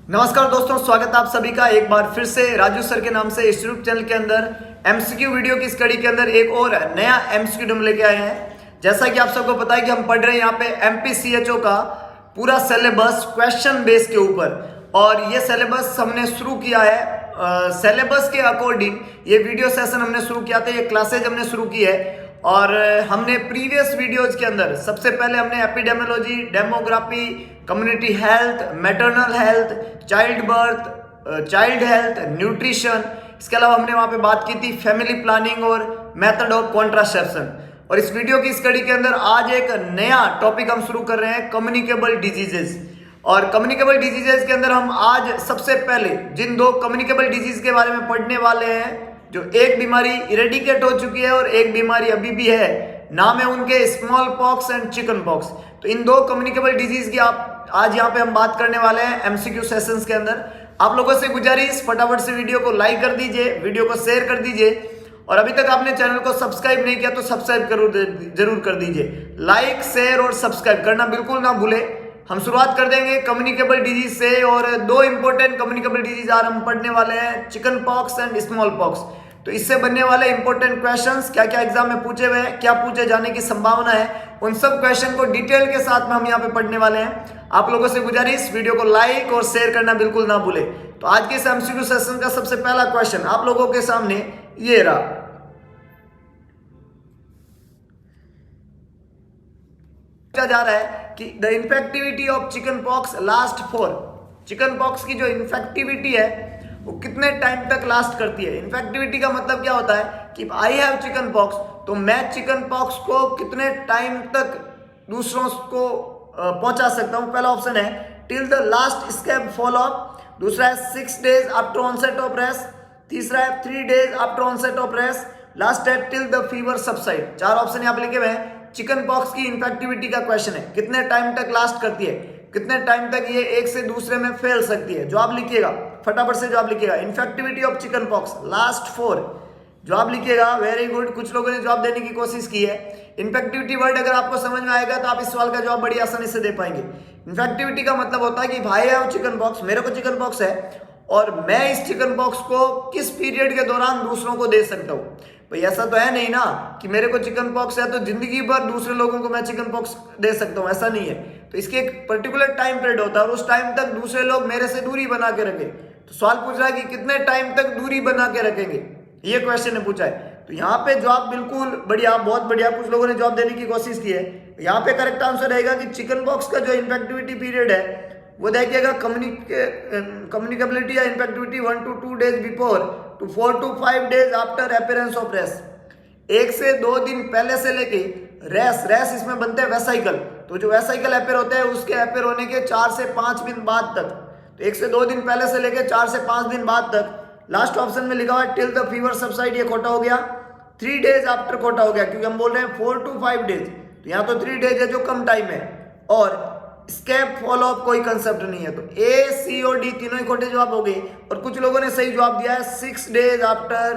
नमस्कार दोस्तों, स्वागत है आप सभी का एक बार फिर से राजू सर के नाम से इस यूट्यूब चैनल के अंदर एमसीक्यू वीडियो की स्टडी के अंदर एक और नया एमसीक्यू हम लेके आए हैं। जैसा कि आप सबको पता है कि हम पढ़ रहे हैं यहाँ पे एमपीसीएचओ का पूरा सिलेबस क्वेश्चन बेस के ऊपर, और ये सिलेबस हमने शुरू किया है सिलेबस के अकॉर्डिंग। ये वीडियो सेशन हमने शुरू किया था, ये क्लासेज हमने शुरू की है, और हमने प्रीवियस वीडियोज के अंदर सबसे पहले हमने epidemiology, demography, community health, maternal health, child birth, child health, nutrition, इसके अलावा हमने वहाँ पे बात की थी फैमिली प्लानिंग और मेथड ऑफ कॉन्ट्रासेप्शन। और इस वीडियो की स्टडी के अंदर आज एक नया टॉपिक हम शुरू कर रहे हैं, कम्युनिकेबल डिजीजेस। और कम्युनिकेबल डिजीजेस के अंदर हम आज सबसे पहले जिन दो कम्युनिकेबल डिजीज के बारे में पढ़ने वाले हैं, जो एक बीमारी इरेडिकेट हो चुकी है और एक बीमारी अभी भी है, नाम है उनके small pox and chicken pox. तो इन दो कम्युनिकेबल डिजीज की आज यहाँ पे हम बात करने वाले हैं एमसीक्यू सेशंस के अंदर। आप लोगों से गुजारिश, फटाफट से वीडियो को लाइक कर दीजिए, वीडियो को शेयर कर दीजिए, और अभी तक आपने चैनल को सब्सक्राइब नहीं किया तो सब्सक्राइब जरूर कर दीजिए। लाइक, शेयर और सब्सक्राइब करना बिल्कुल ना भूले। हम शुरुआत कर देंगे कम्युनिकेबल डिजीज से, और दो इंपॉर्टेंट कम्युनिकेबल डिजीज आज हम पढ़ने वाले हैं, chicken pox and small pox. तो इससे बनने वाले इंपॉर्टेंट क्वेश्चंस क्या क्या एग्जाम में पूछे हुए हैं, क्या पूछे जाने की संभावना है, उन सब क्वेश्चन को डिटेल के साथ में हम यहाँ पे पढ़ने वाले हैं। आप लोगों से गुजारिश, वीडियो को लाइक और शेयर करना बिल्कुल ना भूले। तो आज के इस एमसीक्यू सेशन का सबसे पहला क्वेश्चन आप लोगों के सामने ये रहा। जा रहा है कि the infectivity of chicken pox last for, chicken pox की जो इन्फेक्टिविटी है वो कितने टाइम तक लास्ट करती है। इन्फेक्टिविटी का मतलब क्या होता है कि आई हैव चिकन पॉक्स, तो मैं चिकन पॉक्स को कितने टाइम तक दूसरों को पहुंचा सकता हूं। पहला ऑप्शन है till the last scab fall off, दूसरा है 6 days after onset of rash, तीसरा है 3 days after onset of rash, last है till the fever subside. 4 option यहाँ पे लिखे हुए हैं। चिकन पॉक्स की इन्फेक्टिविटी का क्वेश्चन है, कितने टाइम तक लास्ट करती है, कितने टाइम तक ये एक से दूसरे में फैल सकती है। जवाब लिखिएगा, फटाफट से जवाब लिखिएगा। Infectivity of chicken pox last for, जवाब लिखिएगा। वेरी गुड, कुछ लोगों ने जवाब देने की कोशिश की है। इन्फेक्टिविटी वर्ड अगर आपको समझ में आएगा तो आप इस सवाल का जवाब बड़ी आसानी से दे पाएंगे। इन्फेक्टिविटी का मतलब होता है कि भाई है चिकन पॉक्स, मेरे को चिकन पॉक्स है और मैं इस चिकन पॉक्स को किस पीरियड के दौरान दूसरों को दे सकता हूँ। भाई ऐसा तो है नहीं ना कि मेरे को चिकन पॉक्स है तो जिंदगी भर दूसरे लोगों को मैं चिकन पॉक्स दे सकता हूँ, ऐसा नहीं है। तो इसके एक पर्टिकुलर टाइम पीरियड होता है और उस टाइम तक दूसरे लोग मेरे से दूरी बना के रखें। तो सवाल पूछ रहा है कि कितने टाइम तक दूरी बना के रखेंगे, ये क्वेश्चन ने पूछा है। तो यहाँ पे जवाब बिल्कुल बढ़िया, बहुत बढ़िया, कुछ लोगों ने जवाब देने की कोशिश की है। यहाँ पे करेक्ट आंसर रहेगा कि चिकन पॉक्स का जो इन्फेक्टिविटी पीरियड है वो देखिएगा कम्युनिकेबिलिटी या infectivity 1 to 2 days before to 4 to 5 days after appearance of rash. 1 से 2 दिन पहले से लेके रेस इसमें बनते हैं वेसाइकल, तो जो वेसाइकल अपेयर होते हैं उसके अपेयर होने के 4 से 5 दिन बाद तक, तो 1 से 2 दिन पहले से लेके 4 से 5 दिन बाद तक। लास्ट ऑप्शन में लिखा हुआ है टिल द फीवर सबसाइड, ये खोटा हो गया। 3 days आफ्टर खोटा हो गया, क्योंकि हम बोल रहे हैं 4 to 5 days, तो यहाँ तो 3 days है जो कम टाइम है, और स्केप फॉलो अप कोई कंसेप्ट नहीं है। तो ए, सी और डी तीनों ही खोटे जवाब हो गए, और कुछ लोगों ने सही जवाब दिया है 6 days after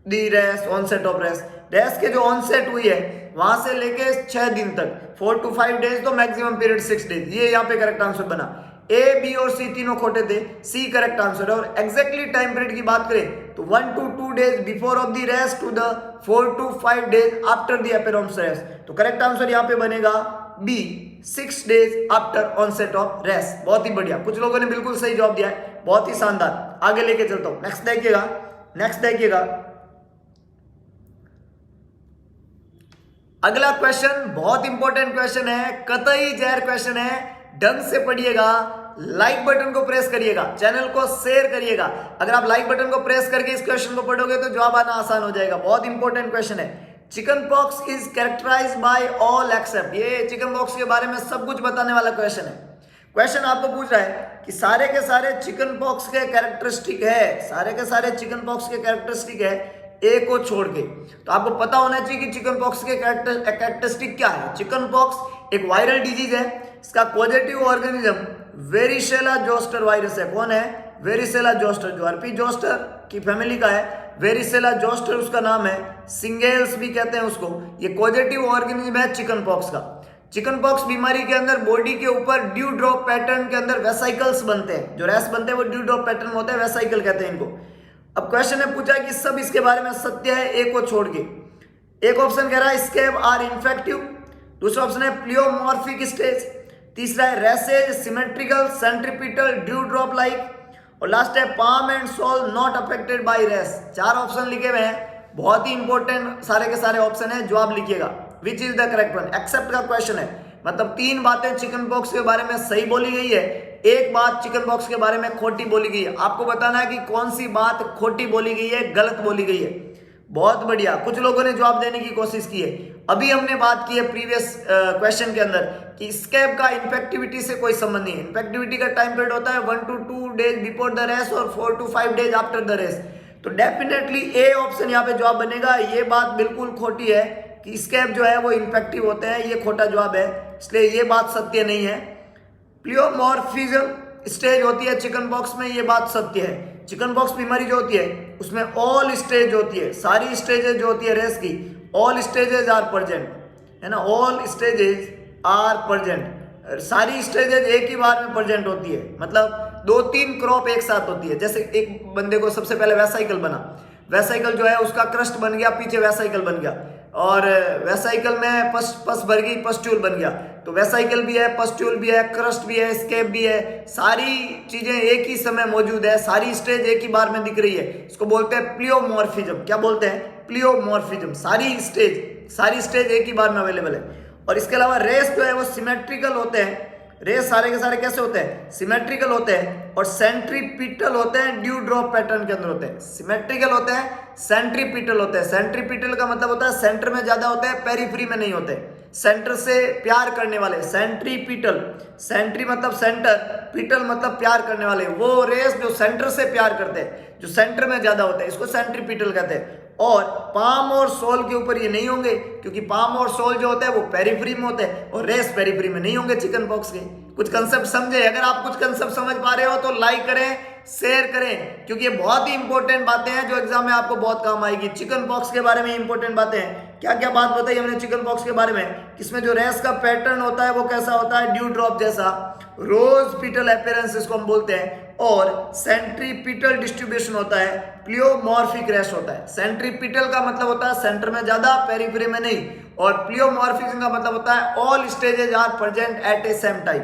the rash, onset of rash. Rash के जो ऑनसेट हुई है वहां से लेके 6 दिन तक, 4 to 5 days, तो मैक्सिमम पीरियड 6 days। ये यहाँ पे करेक्ट आंसर बना। ए, बी और सी तीनों खोटे थे, सी करेक्ट आंसर है। और एग्जैक्टली टाइम पीरियड की बात करें तो 1 to 2 days before of the rash to the 4 to 5 days after the appearance rash. तो करेक्ट आंसर यहाँ पे बनेगा B, 6 days after onset of rash. बहुत ही बढ़िया, कुछ लोगों ने बिल्कुल सही जवाब दिया है, बहुत ही शानदार। आगे लेके चलता हूं, नेक्स्ट देखिएगा। अगला क्वेश्चन बहुत इंपॉर्टेंट क्वेश्चन है, कतई जहर क्वेश्चन है, ढंग से पढ़िएगा। लाइक बटन को प्रेस करिएगा, चैनल को शेयर करिएगा। अगर आप लाइक बटन को प्रेस करके इस क्वेश्चन को पढ़ोगे तो जवाब आना आसान हो जाएगा। बहुत इंपॉर्टेंट क्वेश्चन है। Chicken pox is characterised by all except, ये चिकन पॉक्स के बारे में सब कुछ बताने वाला क्वेश्चन है। क्वेश्चन आपको पूछ रहा है कि सारे के सारे चिकन पॉक्स के कैरेक्टरिस्टिक है, सारे के सारे चिकन पॉक्स के कैरेक्टरिस्टिक है ए को छोड़ के। तो आपको पता होना चाहिए कि चिकन पॉक्स के कैरेक्टरिस्टिक क्या है। चिकन पॉक्स एक वायरल डिजीज है, इसका positive organism varicella zoster virus है। कौन है? वेरिसेला जोस्टर, जो हर्पी जोस्टर की फैमिली का है। वेरिसेला जोस्टर उसका नाम है, सिंगेल्स भी कहते हैं उसको। ये पॉजिटिव ऑर्गेनिज्म है चिकन पॉक्स का। चिकन पॉक्स बीमारी के अंदर बॉडी के ऊपर ड्यू ड्रॉप पैटर्न के अंदर वेसाइकल्स बनते हैं, जो रैश बनते हैं वो ड्यू ड्रॉप पैटर्न होता है, वेसाइकल कहते हैं इनको। अब क्वेश्चन है पूछा कि सब इसके बारे में सत्य है एक को छोड़ के। एक ऑप्शन कह रहा है स्कैब आर इन्फेक्टिव, दूसरा ऑप्शन है प्लियोमॉर्फिक स्टेज, तीसरा है rashes, symmetrical, centripetal, dew drop like, और लास्ट है palm and sole not affected by rash. 4 option लिखे हुए हैं, बहुत ही इंपॉर्टेंट सारे के सारे ऑप्शन है, जो आप लिखिएगा which is the correct one. Except का क्वेश्चन है, मतलब 3 बातें चिकन पॉक्स के बारे में सही बोली गई है, एक बात चिकन पॉक्स के बारे में खोटी बोली गई है। आपको बताना है कि कौन सी बात खोटी बोली गई है, गलत बोली गई है। बहुत बढ़िया, कुछ लोगों ने जवाब देने की कोशिश की है। अभी हमने बात की है प्रीवियस क्वेश्चन के अंदर कि स्कैब का इन्फेक्टिविटी से कोई संबंध नहीं है। इन्फेक्टिविटी का टाइम पीरियड होता है 1 to 2 days before the rash और 4 to 5 days after the rash. तो डेफिनेटली ए ऑप्शन यहाँ पे जवाब बनेगा। ये बात बिल्कुल खोटी है कि स्कैब जो है वो इन्फेक्टिव होते हैं, ये खोटा जवाब है, इसलिए ये बात सत्य नहीं है। प्लियोमॉर्फिज्म स्टेज होती है चिकन पॉक्स में, ये बात सत्य है। चिकन पॉक्स बीमारी जो होती है उसमें ऑल स्टेज होती है, सारी स्टेजेस जो होती है रेस की, ऑल स्टेजेस आर प्रेजेंट, है ना, ऑल स्टेजेस आर प्रेजेंट, सारी स्टेजेस एक ही बार में प्रेजेंट होती है, मतलब 2-3 क्रॉप एक साथ होती है। जैसे एक बंदे को सबसे पहले वेसाइकल बना, वेसाइकल जो है उसका क्रस्ट बन गया, पीछे वेसाइकल बन गया, और वेसाइकल में पस भर गई, पस्ट्यूल बन गया। तो वेसाइकल भी है, पस्ट्यूल भी है, क्रस्ट भी है, स्कैब भी है, सारी चीजें एक ही समय मौजूद है, सारी स्टेज एक ही बार में दिख रही है। इसको बोलते हैं प्लियोमॉर्फिज्म। क्या बोलते हैं? प्लियोमॉर्फिज्म। सारी स्टेज एक ही बार में अवेलेबल है। और इसके अलावा रेस जो है वो सिमेट्रिकल होते हैं। रेस सारे के सारे कैसे होते हैं? सिमेट्रिकल होते हैं, और सेंट्रीपिटल होते हैं, ड्यू ड्रॉप पैटर्न के अंदर होते हैं। सिमेट्रिकल होते हैं, सेंट्रीपिटल होते हैं। सेंट्रीपिटल का मतलब होता है सेंटर में ज्यादा होते हैं, पेरिफेरी में नहीं होते, सेंटर से प्यार करने वाले। सेंट्रीपिटल, सेंट्री मतलब सेंटर, पिटल मतलब प्यार करने वाले, वो रेस जो सेंटर से प्यार करते हैं, जो सेंटर में ज्यादा होते हैं, इसको सेंट्रीपिटल कहते हैं। और पाम और सोल के ऊपर ये नहीं होंगे, क्योंकि पाम और सोल जो होते हैं वो पेरिफेरी में होते हैं, और रेस पेरिफेरी में नहीं होंगे चिकन पॉक्स के। कुछ कंसेप्ट समझे? अगर आप कुछ कंसेप्ट समझ पा रहे हो तो लाइक करें, शेयर करें, क्योंकि ये बहुत ही इंपॉर्टेंट बातें हैं जो एग्जाम में आपको बहुत काम आएगी। चिकन पॉक्स के बारे में इंपॉर्टेंट बातें हैं। क्या क्या बात बताई हमने चिकन पॉक्स के बारे में? इसमें जो रेस का पैटर्न होता है वो कैसा होता है? ड्यू ड्रॉप जैसा, रोज पीटल अपीयरेंस इसको हम बोलते हैं, और सेंट्रीपिटल डिस्ट्रीब्यूशन होता है, प्लियोमॉर्फिक रेश होता है। सेंट्रीपिटल का मतलब होता है सेंटर में ज्यादा, पेरिफेरी में नहीं, और प्लियोमॉर्फिज्म का मतलब होता है all stages are present at a same time.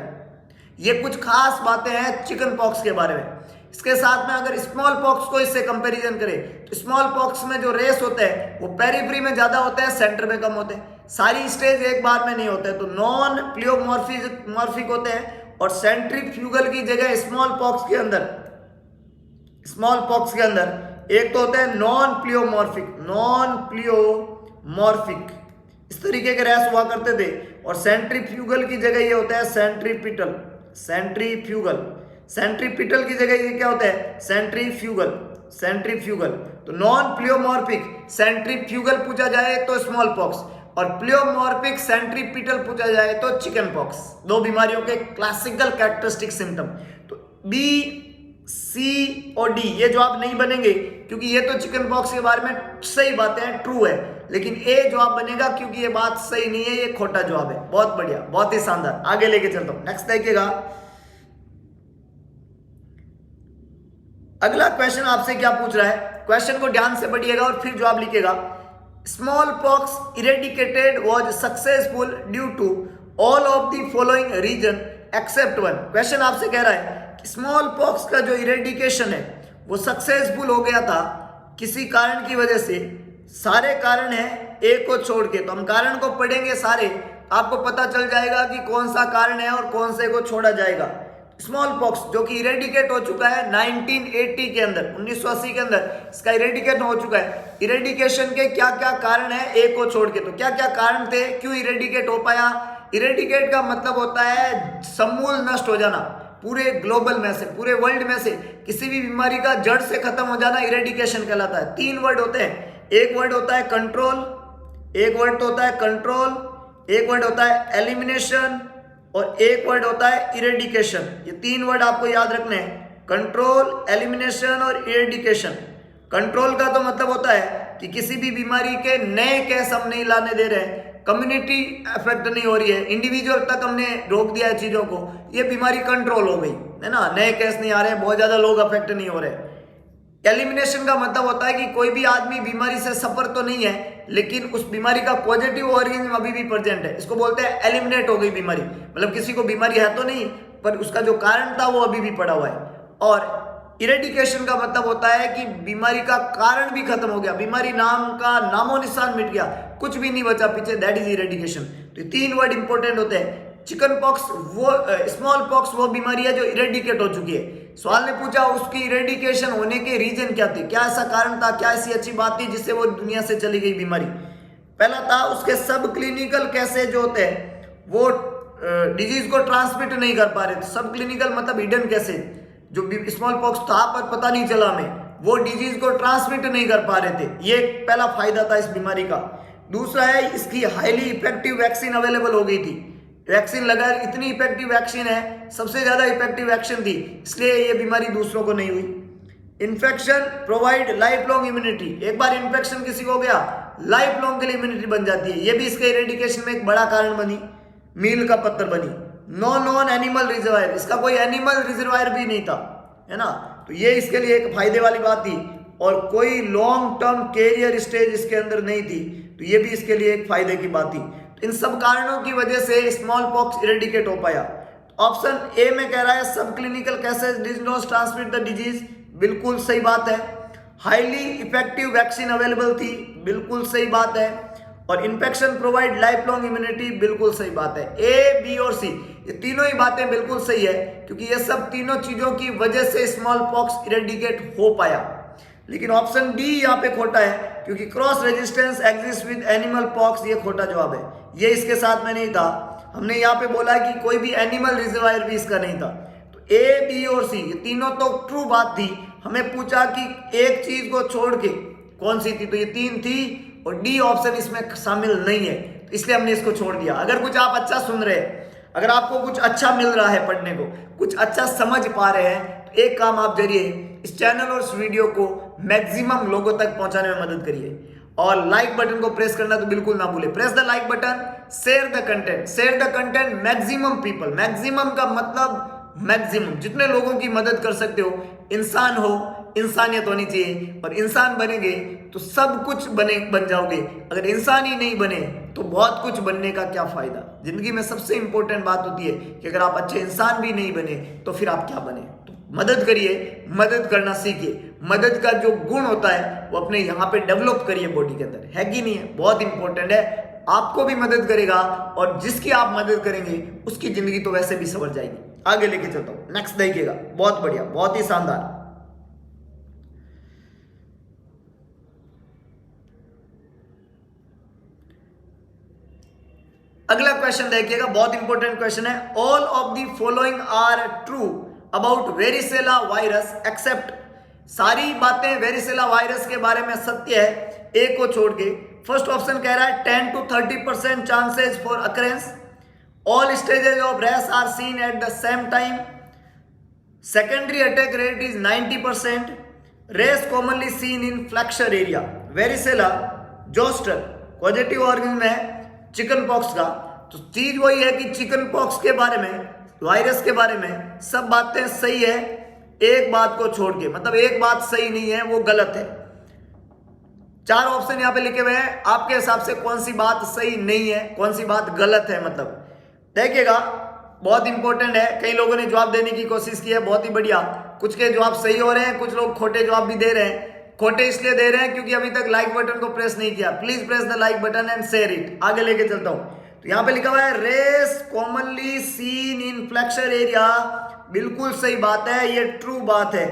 ये कुछ खास बातें हैं चिकन पॉक्स के बारे में। इसके साथ में अगर स्मॉल पॉक्स को इससे कंपैरिजन करें तो स्मॉल पॉक्स में जो रेस होते हैं वो पेरिफेरी में ज्यादा होते हैं, सेंटर में कम होते हैं, सारी स्टेज एक बार में नहीं होते, तो नॉन प्लियोमॉर्फिक होते हैं। और सेंट्रीफ्यूगल की जगह स्मॉल पॉक्स के अंदर एक तो होते हैं नॉन प्लियोमॉर्फिक, इस तरीके के रेस हुआ करते थे। और सेंट्रीफ्यूगल की जगह ये होता है सेंट्रीपिटल। सेंट्रीपिटल की जगह ये क्या होता है? सेंट्रीफ्यूगल। तो नॉन प्लियोमॉर्फिक सेंट्रीफ्यूगल पूछा जाए तो स्मॉल पॉक्स, और प्लियोमॉर्फिक सेंट्रीपिटल पूछा जाए तो चिकन पॉक्स। 2 बीमारियों के क्लासिकल कैरेक्टरिस्टिक सिम्टम। तो बी, सी और डी ये जवाब नहीं बनेंगे, क्योंकि ये तो चिकन पॉक्स के बारे में सही बातें हैं, ट्रू है, लेकिन ए जवाब बनेगा क्योंकि ये बात सही नहीं है, ये खोटा जवाब है। बहुत बढ़िया, बहुत ही शानदार, आगे लेके चलता हूं। नेक्स्ट देखिएगा, अगला क्वेश्चन आपसे क्या पूछ रहा है? क्वेश्चन को ध्यान से पढ़िएगा और फिर जवाब लिखिएगा। Smallpox eradicated was successful due to all of the following reason except one. Question आपसे कह रहा है कि स्मॉल पॉक्स का जो इरेडिकेशन है वो सक्सेसफुल हो गया था किसी कारण की वजह से। सारे कारण हैं एक को छोड़ के, तो हम कारण को पढ़ेंगे सारे, आपको पता चल जाएगा कि कौन सा कारण है और कौन से को छोड़ा जाएगा। स्मॉल पॉक्स जो कि इरेडिकेट हो चुका है 1980 के अंदर, 1980 के अंदर इसका इरेडिकेट हो चुका है। इरेडिकेशन के क्या क्या कारण है एक को छोड़ के, तो क्या क्या कारण थे, क्यों इरेडिकेट हो पाया? इरेडिकेट का मतलब होता है समूल नष्ट हो जाना, पूरे ग्लोबल में से, पूरे वर्ल्ड में से किसी भी बीमारी का जड़ से खत्म हो जाना इरेडिकेशन कहलाता है। 3 वर्ड होते हैं, एक वर्ड होता है कंट्रोल, एक वर्ड होता है कंट्रोल, एक वर्ड होता है एलिमिनेशन, और एक वर्ड होता है इरेडिकेशन। ये 3 वर्ड आपको याद रखने हैं, कंट्रोल, एलिमिनेशन और इरेडिकेशन। कंट्रोल का तो मतलब होता है कि किसी भी बीमारी के नए केस हम नहीं लाने दे रहे हैं, कम्युनिटी इफेक्ट नहीं हो रही है, इंडिविजुअल तक हमने रोक दिया है चीजों को, ये बीमारी कंट्रोल हो गई है ना, नए केस नहीं आ रहे, बहुत ज्यादा लोग अफेक्ट नहीं हो रहे। एलिमिनेशन का मतलब होता है कि कोई भी आदमी बीमारी से सफर तो नहीं है, लेकिन उस बीमारी का पॉजिटिव ऑर्गेनिज्म अभी भी प्रेजेंट है, इसको बोलते हैं एलिमिनेट हो गई बीमारी। मतलब किसी को बीमारी है तो नहीं, पर उसका जो कारण था वो अभी भी पड़ा हुआ है। और इरेडिकेशन का मतलब होता है कि बीमारी का कारण भी खत्म हो गया, बीमारी नाम का नामो निशान मिट गया, कुछ भी नहीं बचा पीछे, दैट इज इरेडिकेशन। तो ये 3 वर्ड इंपॉर्टेंट होते हैं। चिकन पॉक्स वो स्मॉल पॉक्स वो बीमारी है जो इरेडिकेट हो चुकी है। सवाल ने पूछा उसकी इरेडिकेशन होने के रीजन क्या थे, क्या ऐसा कारण था, क्या ऐसी अच्छी बात थी जिससे वो दुनिया से चली गई बीमारी। पहला था उसके सब क्लिनिकल कैसे जो होते हैं वो डिजीज को ट्रांसमिट नहीं कर पा रहे थे। सब क्लिनिकल मतलब हिडन कैसे, जो स्मॉल पॉक्स था पर पता नहीं चला हमें, वो डिजीज को ट्रांसमिट नहीं कर पा रहे थे, ये पहला फायदा था इस बीमारी का। दूसरा है इसकी हाईली इफेक्टिव वैक्सीन अवेलेबल हो गई थी, वैक्सीन लगा, इतनी इफेक्टिव वैक्सीन है, सबसे ज्यादा इफेक्टिव वैक्सीन थी, इसलिए ये बीमारी दूसरों को नहीं हुई। Infection provide life long immunity, एक बार इन्फेक्शन किसी को हो गया लाइफ लॉन्ग के लिए इम्यूनिटी बन जाती है, ये भी इसके इरेडिकेशन में एक बड़ा कारण बनी, मील का पत्थर बनी। नो नॉन एनिमल रिजर्वायर, इसका कोई एनिमल रिजर्वायर भी नहीं था, है ना, तो ये इसके लिए एक फायदे वाली बात थी। और कोई लॉन्ग टर्म कैरियर स्टेज इसके अंदर नहीं थी, तो ये भी इसके लिए एक फायदे की बात थी। इन सब कारणों की वजह से स्मॉल पॉक्स इरेडिकेट हो पाया। ऑप्शन ए में कह रहा है सब clinical cases did not transmit the disease, बिल्कुल सही बात है। हाईली इफेक्टिव वैक्सीन अवेलेबल थी, बिल्कुल सही बात है। और infection provide life long immunity, बिल्कुल सही बात है। ए, बी और सी ये तीनों ही बातें बिल्कुल सही है, क्योंकि ये सब तीनों चीजों की वजह से स्मॉल पॉक्स इरेडिकेट हो पाया। लेकिन ऑप्शन डी यहाँ पे खोटा है, क्योंकि cross resistance exist with animal pox, ये खोटा जवाब है, ये इसके साथ में नहीं था। हमने यहाँ पे बोला है कि कोई भी एनिमल रिजर्वायर भी इसका नहीं था। तो ए, बी और सी ये तीनों तो ट्रू बात थी। हमें पूछा कि एक चीज को छोड़ के कौन सी थी, तो ये 3 थी और डी ऑप्शन इसमें शामिल नहीं है, तो इसलिए हमने इसको छोड़ दिया। अगर कुछ आप अच्छा सुन रहे हैं, अगर आपको कुछ अच्छा मिल रहा है पढ़ने को, कुछ अच्छा समझ पा रहे हैं, तो एक काम आप जरिए इस चैनल और इस वीडियो को मैक्सिमम लोगों तक पहुंचाने में मदद करिए। और लाइक बटन को प्रेस करना तो बिल्कुल ना भूले, press the like button, share the content maximum people, maximum का मतलब मैक्सिमम, जितने लोगों की मदद कर सकते हो। इंसान हो, इंसानियत होनी चाहिए, और इंसान बनेंगे तो सब कुछ बन जाओगे। अगर इंसान ही नहीं बने तो बहुत कुछ बनने का क्या फायदा। जिंदगी में सबसे इंपॉर्टेंट बात होती है कि अगर आप अच्छे इंसान भी नहीं बने तो फिर आप क्या बने। तो मदद करिए, मदद करना सीखिए, मदद का जो गुण होता है वो अपने यहाँ पे डेवलप करिए बॉडी के अंदर, है कि नहीं है, बहुत इंपॉर्टेंट है। आपको भी मदद करेगा और जिसकी आप मदद करेंगे उसकी जिंदगी तो वैसे भी संवर जाएगी। आगे लेके चलता हूं, नेक्स्ट देखिएगा, बहुत बढ़िया, बहुत ही शानदार। अगला क्वेश्चन देखिएगा, बहुत इंपॉर्टेंट क्वेश्चन है। All of the following are true about varicella virus except, सारी बातें वेरिसेला वायरस के बारे में सत्य है, ए को छोड़ के। फर्स्ट ऑप्शन कह रहा है 10 to 30% chances for occurrence, all stages of rash are seen at the same time, secondary attack rate is 90%, rash commonly seen in flexure area. Varicella zoster positive organism है चिकन पॉक्स का, तो चीज वही है कि चिकन पॉक्स के बारे में, वायरस के बारे में सब बातें सही है, एक बात को छोड़ के, मतलब एक बात सही नहीं है, वो गलत है। 4 ऑप्शन यहां पे लिखे हुए हैं, आपके हिसाब से कौन सी बात सही नहीं है, कौन सी बात गलत है, मतलब देखिएगा, बहुत इंपॉर्टेंट है। कई लोगों ने जवाब देने की कोशिश की है, बहुत ही बढ़िया, कुछ के जवाब सही हो रहे हैं, कुछ लोग खोटे जवाब भी दे रहे हैं। खोटे इसलिए दे रहे हैं क्योंकि अभी तक लाइक बटन को प्रेस नहीं किया। Please press the like button and share it. आगे लेके चलता हूं, तो यहां पे लिखा हुआ है rash commonly seen in flexure area, बिल्कुल सही बात है, ये ट्रू बात है।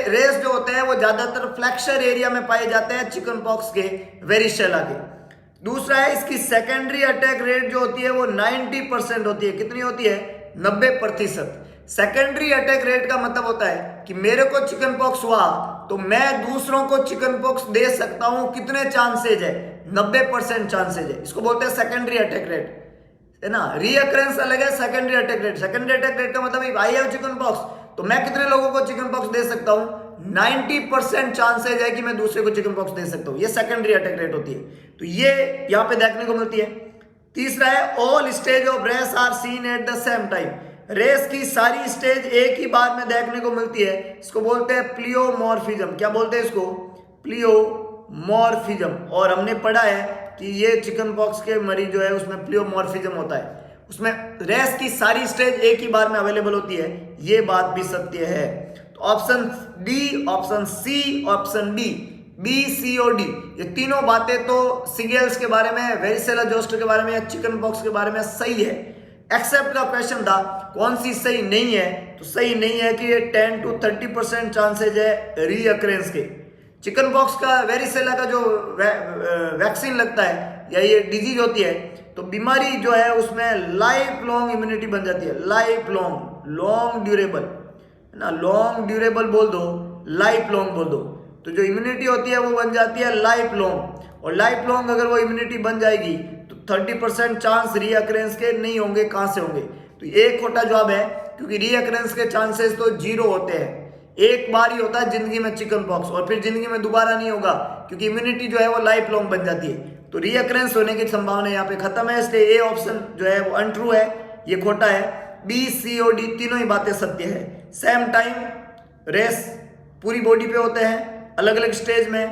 रेस जो होते हैं वो ज्यादातर फ्लैक्चर एरिया में पाए जाते हैं चिकन पॉक्स के, वेरिसेला के। दूसरा है इसकी सेकेंडरी अटैक रेट जो होती है वो 90% होती है। कितनी होती है? 90%। सेकेंडरी अटैक रेट का मतलब होता है कि मेरे को चिकन पॉक्स हुआ तो मैं दूसरों को चिकन पॉक्स दे सकता हूं, कितने चांसेज है? 90% चांसेज है। इसको बोलते हैं सेकेंडरी अटैक रेट, है ना। रीअकरेंस अलग है, secondary attack rate. Secondary attack rate का मतलब आई हैव चिकन पॉक्स तो मैं कितने लोगों को चिकन पॉक्स दे सकता हूं? 90% चांसेज है कि मैं दूसरे को चिकन पॉक्स दे सकता हूं। ये सेकेंडरी अटैक रेट होती है। तो ये यहां पे देखने को मिलती है। तीसरा है all stage of rash are seen at the same time, rash की सारी स्टेज एक ही बार में देखने को मिलती है, इसको बोलते हैं प्लियोमॉर्फिज्म। क्या बोलते हैं इसको? प्लियोमॉर्फिज्म। और हमने पढ़ा है कि ये चिकन पॉक्स के मरीज जो है उसमें प्लियोमॉर्फिज्म होता है, उसमें रेस की सारी स्टेज एक ही बार में अवेलेबल होती है, ये बात भी सत्य है। तो option D, option C, option D, B, C और डी, ये तीनों बातें तो सीगेल्स के बारे में, वेरिसेला जोस्टर के बारे में या चिकन पॉक्स के बारे में सही है। एक्सेप्ट का क्वेश्चन था कौन सी सही नहीं है, तो सही नहीं है कि ये 10 to 30% चांसेज है रीअक्रेंस के। चिकन पॉक्स का, वेरिसेला का जो वैक्सीन लगता है या ये डिजीज होती है, तो बीमारी जो है उसमें लाइफ लॉन्ग इम्यूनिटी बन जाती है, लाइफ लॉन्ग, लॉन्ग ड्यूरेबल है ना, लॉन्ग ड्यूरेबल बोल दो, लाइफ लॉन्ग बोल दो, तो जो इम्यूनिटी होती है वो बन जाती है लाइफ लॉन्ग। और लाइफ लॉन्ग अगर वो इम्यूनिटी बन जाएगी तो 30% चांस रीअक्रेंस के नहीं होंगे। कहां से होंगे? तो एक खोटा जवाब है, क्योंकि रीअक्रेंस के चांसेस तो 0 होते हैं, एक बार ही होता है जिंदगी में चिकन पॉक्स, और फिर जिंदगी में दोबारा नहीं होगा, क्योंकि इम्यूनिटी जो है वो लाइफ लॉन्ग बन जाती है। तो रीअक्रेंस होने की संभावना यहाँ पे खत्म है, इसलिए ए ऑप्शन जो है वो अनट्रू है, ये खोटा है। बी, सी और डी तीनों ही बातें सत्य है। सेम टाइम रेस पूरी बॉडी पे होते हैं, अलग अलग स्टेज में,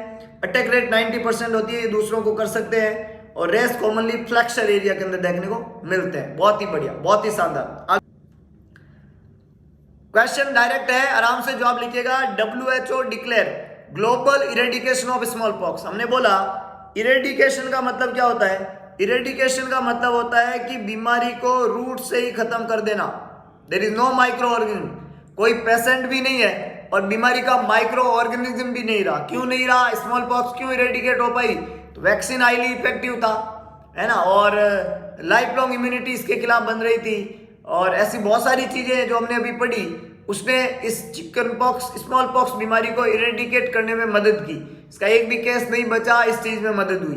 अटैक रेट 90% होती है, ये दूसरों को कर सकते हैं, और रेस कॉमनली फ्लेक्सर एरिया के अंदर देखने को मिलते हैं। बहुत ही बढ़िया, बहुत ही शानदार। क्वेश्चन डायरेक्ट है, आराम से जवाब लिखिएगा। WHO declare global eradication of small pox. हमने बोला इरेडिकेशन का मतलब क्या होता है? इरेडिकेशन का मतलब होता है कि बीमारी को रूट से ही खत्म कर देना। There is no microorganism, कोई पेशेंट भी नहीं है और बीमारी का माइक्रो ऑर्गेनिज्म भी नहीं रहा। क्यों नहीं रहा? स्मॉल पॉक्स क्यों इरेडिकेट हो पाई? तो वैक्सीन हाईली इफेक्टिव था, है ना, और लाइफ लॉन्ग इम्यूनिटी इसके खिलाफ बन रही थी, और ऐसी बहुत सारी चीजें जो हमने अभी पढ़ी, उसने इस चिकन पॉक्स, स्मॉल पॉक्स बीमारी को इरेडिकेट करने में मदद की। इसका एक भी केस नहीं बचा, इस चीज में मदद हुई।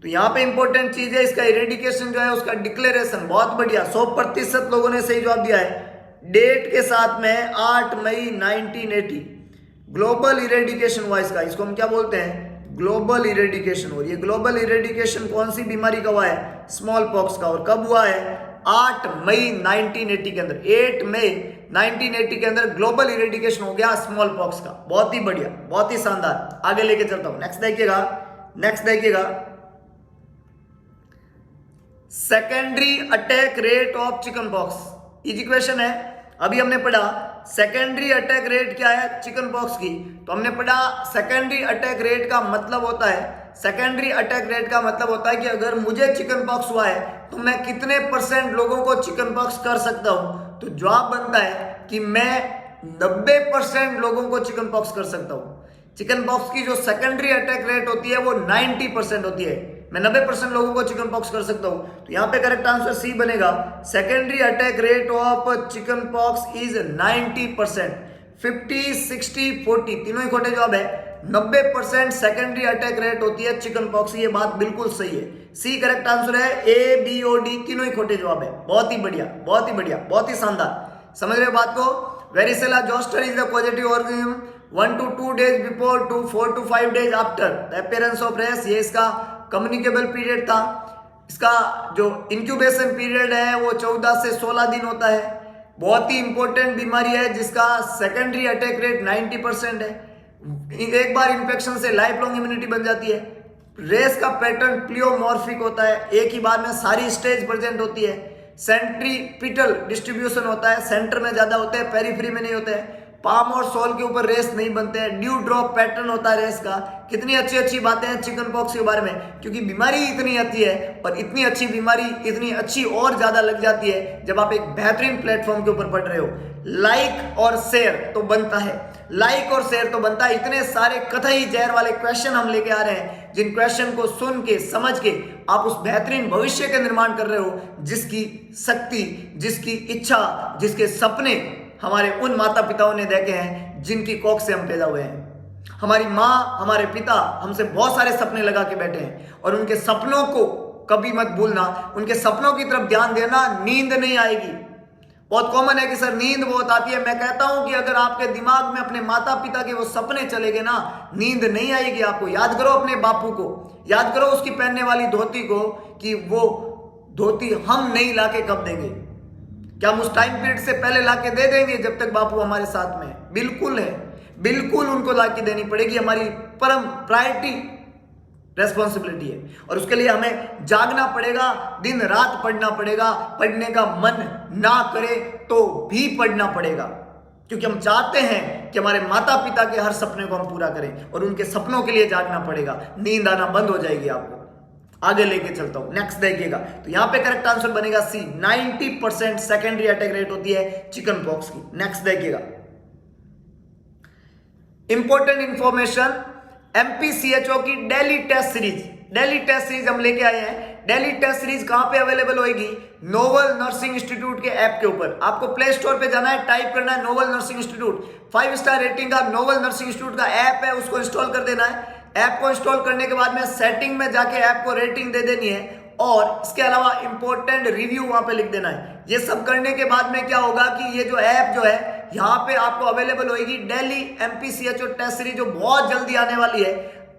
तो यहाँ पे इंपॉर्टेंट चीज है इसका इरेडिकेशन जो है, उसका डिक्लेरेशन। बहुत बढ़िया, 100% लोगों ने सही जवाब दिया है। डेट के साथ में 8 मई 1980 ग्लोबल इरेडिकेशन हुआ इसका। इसको हम क्या बोलते हैं? Global eradication. और ये ग्लोबल इरेडिकेशन कौन सी बीमारी का हुआ है? स्मॉल पॉक्स का। और कब हुआ है? 8 मई 1980 के अंदर, 8 मई 1980 के अंदर ग्लोबल इरेडिकेशन हो गया स्मॉल पॉक्स का। बहुत ही बढ़िया, बहुत ही शानदार। आगे लेके चलता हूं। नेक्स्ट देखिएगा, नेक्स्ट देखिएगा, secondary attack rate of chicken pox. Easy question है। अभी हमने पढ़ा सेकेंडरी अटैक रेट क्या है चिकन पॉक्स की, तो हमने पढ़ा सेकेंडरी अटैक रेट का मतलब होता है, सेकेंडरी अटैक रेट का मतलब होता है कि अगर मुझे चिकन पॉक्स हुआ है तो मैं कितने % लोगों को चिकन पॉक्स कर सकता हूं। तो जवाब बनता है कि मैं 90% लोगों को चिकन पॉक्स कर सकता हूं। चिकन पॉक्स की जो सेकेंडरी अटैक रेट होती है वो 90% होती है। मैं 90% लोगों को चिकन पॉक्स कर सकता हूं। तो यहां पे करेक्ट आंसर सी बनेगा। Secondary attack rate of chicken pox is 90%। 50, 60, 40 तीनों ही खोटे जवाब है। 90% सेकेंडरी अटैक रेट होती है चिकन पॉक्स। ये बात बिल्कुल सही है, सी करेक्ट आंसर है। ए, बी और डी तीनों ही खोटे जवाब है। बहुत ही बढ़िया, बहुत ही बढ़िया, बहुत ही शानदार। समझ रहे बात को? Varicella zoster is the positive organism 1 to 2 days before to 4 to 5 days after the appearance of rash. ये इसका कम्युनिकेबल पीरियड था। इसका जो इंक्यूबेशन पीरियड है वो 14 से 16 दिन होता है। बहुत ही इंपॉर्टेंट बीमारी है जिसका सेकेंडरी अटैक रेट 90% है। एक बार इन्फेक्शन से लाइफ लॉन्ग इम्यूनिटी बन जाती है। रेस का पैटर्न प्लियोमॉर्फिक होता है, एक ही बार में सारी स्टेज प्रेजेंट होती है। सेंट्रीपिटल डिस्ट्रीब्यूशन होता है, सेंटर में ज्यादा होते हैं, पेरिफेरी में नहीं होते हैं। पाम और सोल के ऊपर रेस नहीं बनते हैं। ड्यू ड्रॉप पैटर्न होता है रेस का। कितनी अच्छी अच्छी बातें हैं चिकन पॉक्स के बारे में, क्योंकि बीमारी इतनी अच्छी है और इतनी अच्छी बीमारी इतनी अच्छी और ज्यादा लग जाती है जब आप एक बेहतरीन प्लेटफॉर्म के ऊपर पढ़ रहे हो। लाइक और शेयर तो बनता है, लाइक और शेयर तो बनता है। इतने सारे कतई जहर वाले क्वेश्चन हम लेके आ रहे हैं, जिन क्वेश्चन को सुन के समझ के आप उस बेहतरीन भविष्य का निर्माण कर रहे हो, जिसकी शक्ति, जिसकी इच्छा, जिसके सपने हमारे उन माता पिताओं ने देखे हैं जिनकी कोख से हम पैदा हुए हैं। हमारी माँ, हमारे पिता हमसे बहुत सारे सपने लगा के बैठे हैं, और उनके सपनों को कभी मत भूलना, उनके सपनों की तरफ ध्यान देना। नींद नहीं आएगी। बहुत कॉमन है कि सर नींद बहुत आती है। मैं कहता हूं कि अगर आपके दिमाग में अपने माता पिता के वो सपने चले गए ना, नींद नहीं आएगी आपको। याद करो अपने बापू को, याद करो उसकी पहनने वाली धोती को, कि वो धोती हम नहीं लाके कब देंगे? क्या हम उस टाइम पीरियड से पहले लाके दे देंगे जब तक बापू हमारे साथ में? बिल्कुल है, बिल्कुल उनको लाके देनी पड़ेगी, हमारी परम प्रायोरिटी रेस्पॉन्सिबिलिटी है। और उसके लिए हमें जागना पड़ेगा, दिन रात पढ़ना पड़ेगा, पढ़ने का मन ना करे तो भी पढ़ना पड़ेगा, क्योंकि हम चाहते हैं कि हमारे माता पिता के हर सपने को हम पूरा करें और उनके सपनों के लिए जागना पड़ेगा। नींद आना बंद हो जाएगी। आपको आगे लेके चलता हूं, नेक्स्ट देखिएगा। तो यहां पे करेक्ट आंसर बनेगा सी, 90% सेकेंडरी अटैक रेट होती है चिकन पॉक्स की। नेक्स्ट देखिएगा, इंपॉर्टेंट इंफॉर्मेशन, एमपीसीएचओ की daily test series, daily test series हम लेके आए हैं। डेली टेस्ट सीरीज कहां पे अवेलेबल होगी? नोवल नर्सिंग इंस्टीट्यूट के ऐप के ऊपर। आपको प्ले स्टोर पे जाना है, टाइप करना है novel Nursing institute, 5 star rating का नोवल नर्सिंग इंस्टीट्यूट का ऐप है, उसको इंस्टॉल कर देना है। ऐप को इंस्टॉल करने के बाद में सेटिंग में जाके ऐप को रेटिंग दे देनी है और इसके अलावा इंपॉर्टेंट रिव्यू वहां पे लिख देना है। ये सब करने के बाद में क्या होगा कि ये जो ऐप जो है यहाँ पे आपको अवेलेबल होगी डेली एमपीसीएचओ टेस्ट सीरीज, जो बहुत जल्दी आने वाली है।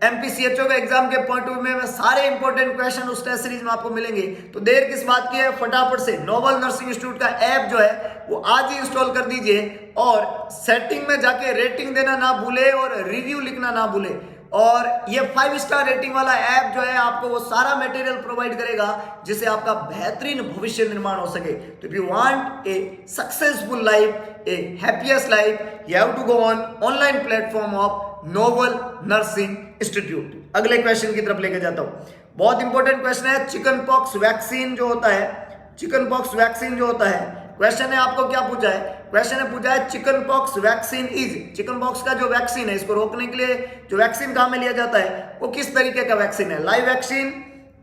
एमपीसीएचओ के एग्जाम के पॉइंट ऑफ व्यू में सारे इंपॉर्टेंट क्वेश्चन उस टेस्ट सीरीज में आपको मिलेंगे। तो देर किस बात की है, फटाफट से नोवल नर्सिंग इंस्टीट्यूट का ऐप जो है वो आज ही इंस्टॉल कर दीजिए और सेटिंग में जाके रेटिंग देना ना भूले और रिव्यू लिखना ना भूले। और ये 5 स्टार रेटिंग वाला ऐप जो है आपको वो सारा मटेरियल प्रोवाइड करेगा जिससे आपका बेहतरीन भविष्य निर्माण हो सके। तो if you want a successful life, a happiest life, you have to go on online platform of Novel Nursing Institute. अगले क्वेश्चन की तरफ लेके जाता हूं, बहुत इंपॉर्टेंट क्वेश्चन है। चिकन पॉक्स वैक्सीन जो होता है, चिकन पॉक्स वैक्सीन जो होता है, क्वेश्चन है आपको क्या पूछा है? क्वेश्चन है पूछा है chicken pox vaccine is, chicken pox का जो वैक्सीन है इसको रोकने के लिए जो वैक्सीन कहां में लिया जाता है वो किस तरीके का वैक्सीन है? Live vaccine,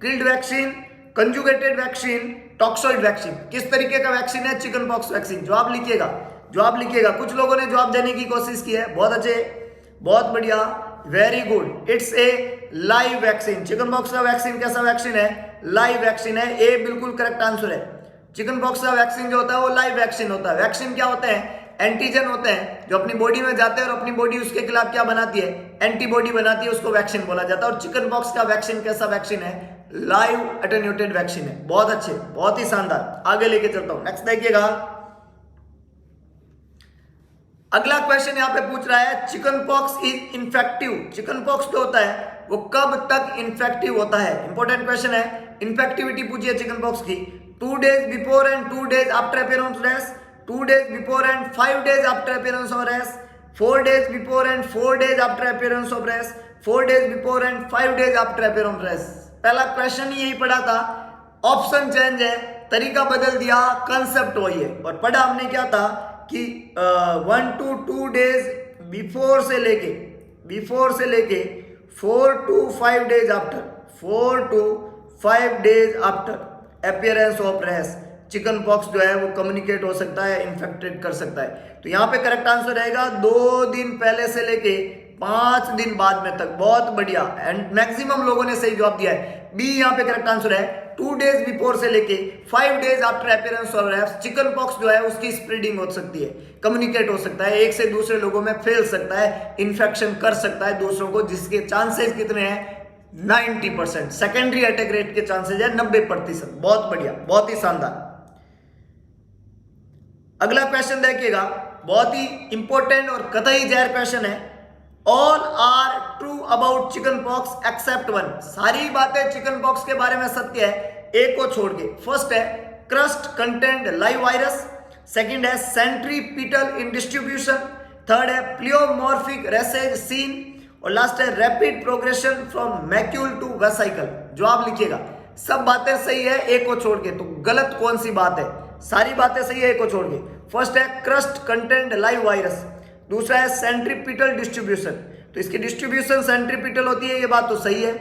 killed vaccine, conjugated vaccine, toxoid vaccine, किस तरीके का वैक्सीन है चिकन पॉक्स वैक्सीन? जवाब लिखिएगा, जवाब लिखिएगा। कुछ लोगों ने जवाब देने की कोशिश की है, बहुत अच्छे, बहुत बढ़िया, very good. It's a live vaccine. Chicken pox का वैक्सीन कैसा वैक्सीन है? लाइव वैक्सीन है। ए बिल्कुल करेक्ट आंसर है। चिकन पॉक्स का वैक्सीन जो होता है वो लाइव वैक्सीन होता है। वैक्सीन क्या होते हैं? एंटीजन होते हैं जो अपनी बॉडी में जाते हैं और अपनी बॉडी उसके खिलाफ क्या बनाती है? एंटीबॉडी बनाती है, उसको वैक्सीन बोला जाता है। और चिकन पॉक्स का वैक्सीन कैसा वैक्सीन है? लाइव एटेन्यूएटेड वैक्सीन है। बहुत अच्छे, बहुत ही शानदार। आगे लेके चलता हूं, नेक्स्ट देखिएगा। अगला क्वेश्चन यहां पे पूछ रहा है chicken pox is infective. Chicken pox जो होता है वो कब तक इन्फेक्टिव होता है? इंपॉर्टेंट क्वेश्चन है। इन्फेक्टिविटी पूछिए चिकन पॉक्स की। 2 days before and 2 days after appearance of rash, 2 days before and 5 days after appearance of rash, 4 days before and 4 days after appearance of rash, 4 days before and 5 days after appearance of rash। पहला question यही पढ़ा था, option change है, तरीका बदल दिया, concept वही है। और पढ़ा हमने क्या था कि 1 to 2 days बिफोर से लेके 4 to 5 days after, 4 to 5 days after appearance of rash chicken pox जो है वो कम्युनिकेट हो सकता है, इन्फेक्टेड कर सकता है। तो यहाँ पे करेक्ट आंसर रहेगा 2 दिन पहले से लेके 5 दिन बाद में तक। बहुत बढ़िया, एंड मैक्सिमम लोगों ने सही जवाब दिया है। बी यहाँ पे करेक्ट आंसर है। 2 days बिफोर से लेके 5 days after appearance of rash chicken pox जो है उसकी स्प्रेडिंग हो सकती है, कम्युनिकेट हो सकता है, एक से दूसरे लोगों में फैल सकता है, इन्फेक्शन कर सकता है दूसरों को, जिसके चांसेस कितने हैं? 90%। सेकेंडरी अटैक रेट के चांसेस है 90%। बहुत बढ़िया, बहुत ही शानदार। अगला क्वेश्चन देखिएगा, बहुत ही इंपॉर्टेंट और कतई जहर क्वेश्चन है। All are true about chicken pox except 1। सारी बातें चिकन पॉक्स के बारे में सत्य है, एक को छोड़ के। फर्स्ट है crust content live virus, second है सेंट्रीपिटल इन डिस्ट्रीब्यूशन, थर्ड है प्लियोमॉर्फिक रेसेज सीन, और लास्ट है rapid progression from macule to vesicle. जवाब लिखिएगा। सब बातें सही है एक को छोड़ के, तो गलत कौन सी बात है? सारी बातें सही है एक को छोड़ के। फर्स्ट है क्रस्ट कंटेंट लाइव वायरस, दूसरा है सेंट्रीपिटल डिस्ट्रीब्यूशन, तो इसकी डिस्ट्रीब्यूशन सेंट्रीपिटल होती है, ये बात तो सही है।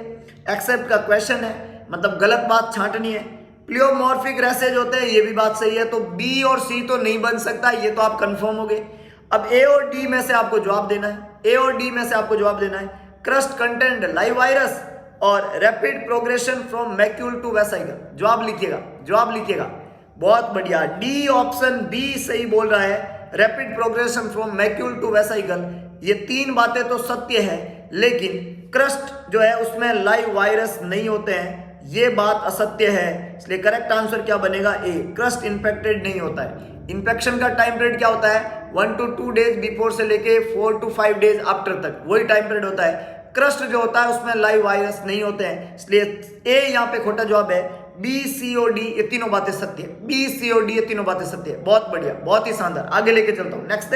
एक्सेप्ट का क्वेश्चन है, मतलब गलत बात छांटनी है। प्लियोमॉर्फिक रेसेज होते हैं, ये भी बात सही है। तो बी और सी तो नहीं बन सकता, ये तो आप कंफर्म हो गए। अब ए और डी में से आपको जवाब देना है, ए और डी में से आपको जवाब देना है। क्रस्ट कंटेंट लाइव वायरस और rapid progression from macule to vesicle. जवाब लिखिएगा, जवाब लिखिएगा। बहुत बढ़िया, डी ऑप्शन बी सही बोल रहा है, rapid progression from macule to vesicle. ये 3 बातें तो सत्य है, लेकिन क्रस्ट जो है उसमें लाइव वायरस नहीं होते हैं, ये बात असत्य है, इसलिए करेक्ट आंसर क्या बनेगा? ए। क्रस्ट इन्फेक्टेड नहीं होता है। इन्फेक्शन का टाइम पीरियड क्या होता है? 1 to 2 डेज बिफोर से लेके 4 to 5 डेज आफ्टर तक, वही टाइम पीरियड होता है। क्रस्ट जो होता है उसमें लाइव वायरस नहीं होते हैं, इसलिए ए यहाँ पे खोटा जवाब है। बी, सी और डी ये तीनों बातें सत्य है। बी, सी और डी ये तीनों बातें सत्य है। बहुत बढ़िया, बहुत ही शानदार। आगे लेके चलता हूं। नेक्स्ट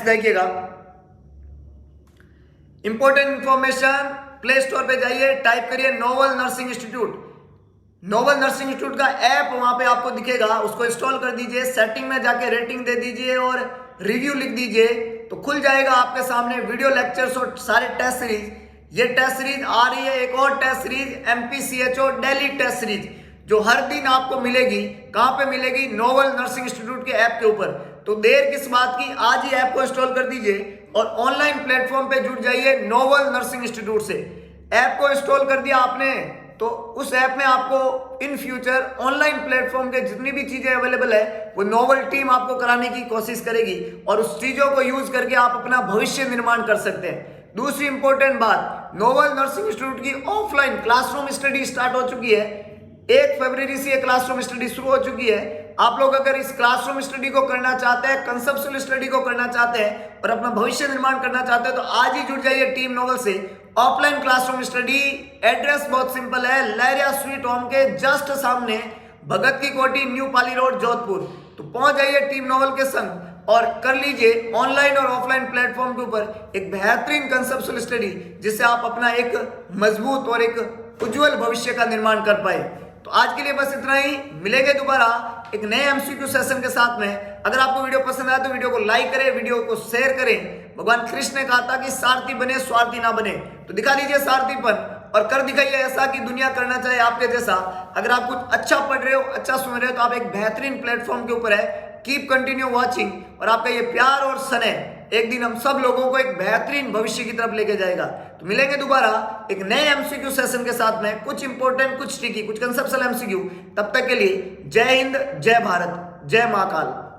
देखिएगा, इंपॉर्टेंट इंफॉर्मेशन। प्ले स्टोर पे जाइए, टाइप करिए novel Nursing institute. Novel Nursing institute का ऐप वहां पे आपको दिखेगा, उसको इंस्टॉल कर दीजिए। सेटिंग में जाके रेटिंग दे दीजिए और रिव्यू लिख दीजिए, तो खुल जाएगा आपके सामने वीडियो लेक्चर्स और सारे टेस्ट सीरीज। ये टेस्ट सीरीज आ रही है, एक और test series MPCHO daily test series, जो हर दिन आपको मिलेगी। कहां पे मिलेगी? नोवल नर्सिंग इंस्टीट्यूट के ऐप के ऊपर। तो देर किस बात की, आज ही ऐप को इंस्टॉल कर दीजिए और ऑनलाइन प्लेटफॉर्म पे जुड़ जाइए नोवल नर्सिंग इंस्टीट्यूट से। ऐप को इंस्टॉल कर दिया आपने, तो उस ऐप में आपको इन फ्यूचर ऑनलाइन प्लेटफॉर्म के जितनी भी चीजें अवेलेबल है वो नोवल टीम आपको कराने की कोशिश करेगी, और उस चीजों को यूज करके आप अपना भविष्य निर्माण कर सकते हैं। दूसरी इंपॉर्टेंट बात, नोवल नर्सिंग इंस्टीट्यूट की ऑफलाइन क्लासरूम स्टडी स्टार्ट हो चुकी है। 1 फरवरी से ये क्लासरूम स्टडी शुरू हो चुकी है। आप लोग अगर इस क्लासरूम स्टडी को करना चाहते हैं, कंसेप्चुअल स्टडी को करना चाहते हैं और अपना भविष्य निर्माण करना चाहते हैं, तो आज ही जुड़ जाइए टीम नोवल से। ऑफलाइन क्लासरूम स्टडी, एड्रेस बहुत सिंपल है, लहरिया स्वीट होम के जस्ट सामने, भगत की कोठी, न्यू पाली रोड, जोधपुर। तो पहुंच जाइए टीम नोवल के संग और कर लीजिए ऑनलाइन और ऑफलाइन प्लेटफॉर्म के ऊपर एक बेहतरीन कंसेप्चुअल स्टडी, जिससे आप अपना एक मजबूत और एक उज्जवल भविष्य का निर्माण कर पाए। तो आज के लिए बस इतना ही, मिलेंगे दोबारा एक नए MCQ सेशन के साथ में। अगर आपको वीडियो पसंद आया तो वीडियो को लाइक करें, वीडियो को शेयर करें। भगवान कृष्ण ने कहा था कि सारथी बने, स्वार्थी ना बने, तो दिखा दीजिए सारथीपन और कर दिखाइए ऐसा कि दुनिया करना चाहे आपके जैसा। अगर आप कुछ अच्छा पढ़ रहे हो, अच्छा सुन रहे हो, तो आप एक बेहतरीन प्लेटफॉर्म के ऊपर है। कीप कंटिन्यू वॉचिंग, और आपका ये प्यार और स्नेह एक दिन हम सब लोगों को एक बेहतरीन भविष्य की तरफ लेके जाएगा। तो मिलेंगे दोबारा एक नए MCQ सेशन के साथ में, कुछ इंपॉर्टेंट, कुछ ट्रिकी, कुछ कंसेप्चुअल MCQ। तब तक के लिए जय हिंद, जय भारत, जय महाकाल।